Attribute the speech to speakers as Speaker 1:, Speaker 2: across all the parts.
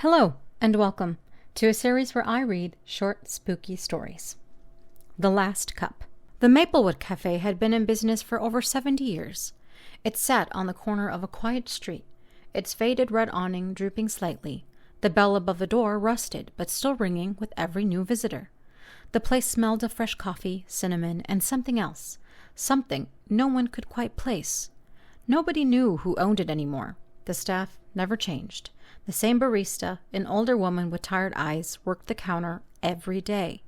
Speaker 1: Hello, and welcome to a series where I read short, spooky stories. The Last Cup. The Maplewood Cafe had been in business for over 70 years. It sat on the corner of a quiet street, its faded red awning drooping slightly, the bell above the door rusted but still ringing with every new visitor. The place smelled of fresh coffee, cinnamon, and something else, something no one could quite place. Nobody knew who owned it anymore. The staff never changed. The same barista, an older woman with tired eyes, worked the counter every day.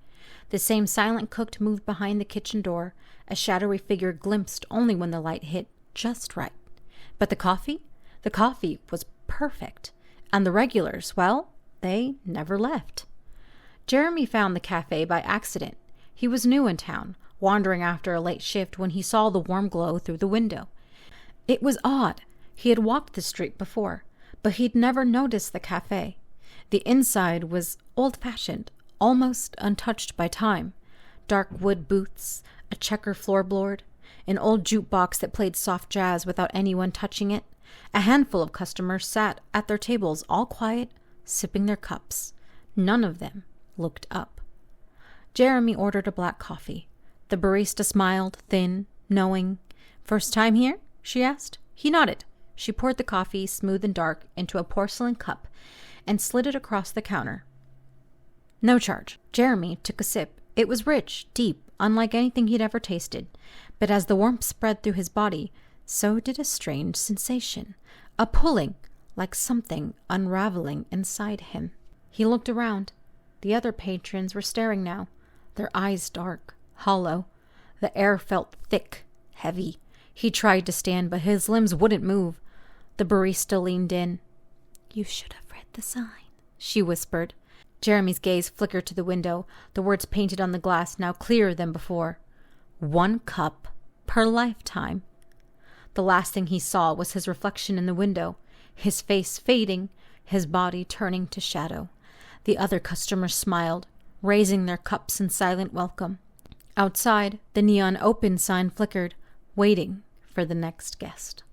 Speaker 1: The same silent cook moved behind the kitchen door, a shadowy figure glimpsed only when the light hit just right. But the coffee? The coffee was perfect. And the regulars, well, they never left. Jeremy found the cafe by accident. He was new in town, wandering after a late shift when he saw the warm glow through the window. It was odd. He had walked the street before, but he'd never noticed the cafe. The inside was old-fashioned, almost untouched by time. Dark wood booths, a checker floorboard, an old jukebox that played soft jazz without anyone touching it. A handful of customers sat at their tables, all quiet, sipping their cups. None of them looked up. Jeremy ordered a black coffee. The barista smiled, thin, knowing. "First time here?" she asked. He nodded. She poured the coffee, smooth and dark, into a porcelain cup and slid it across the counter. No charge. Jeremy took a sip. It was rich, deep, unlike anything he'd ever tasted. But as the warmth spread through his body, so did a strange sensation. A pulling, like something unraveling inside him. He looked around. The other patrons were staring now, their eyes dark, hollow. The air felt thick, heavy. He tried to stand, but his limbs wouldn't move. The barista leaned in. "You should have read the sign," she whispered. Jeremy's gaze flickered to the window, the words painted on the glass now clearer than before. 1 cup per lifetime. The last thing he saw was his reflection in the window, his face fading, his body turning to shadow. The other customers smiled, raising their cups in silent welcome. Outside, the neon open sign flickered, waiting for the next guest.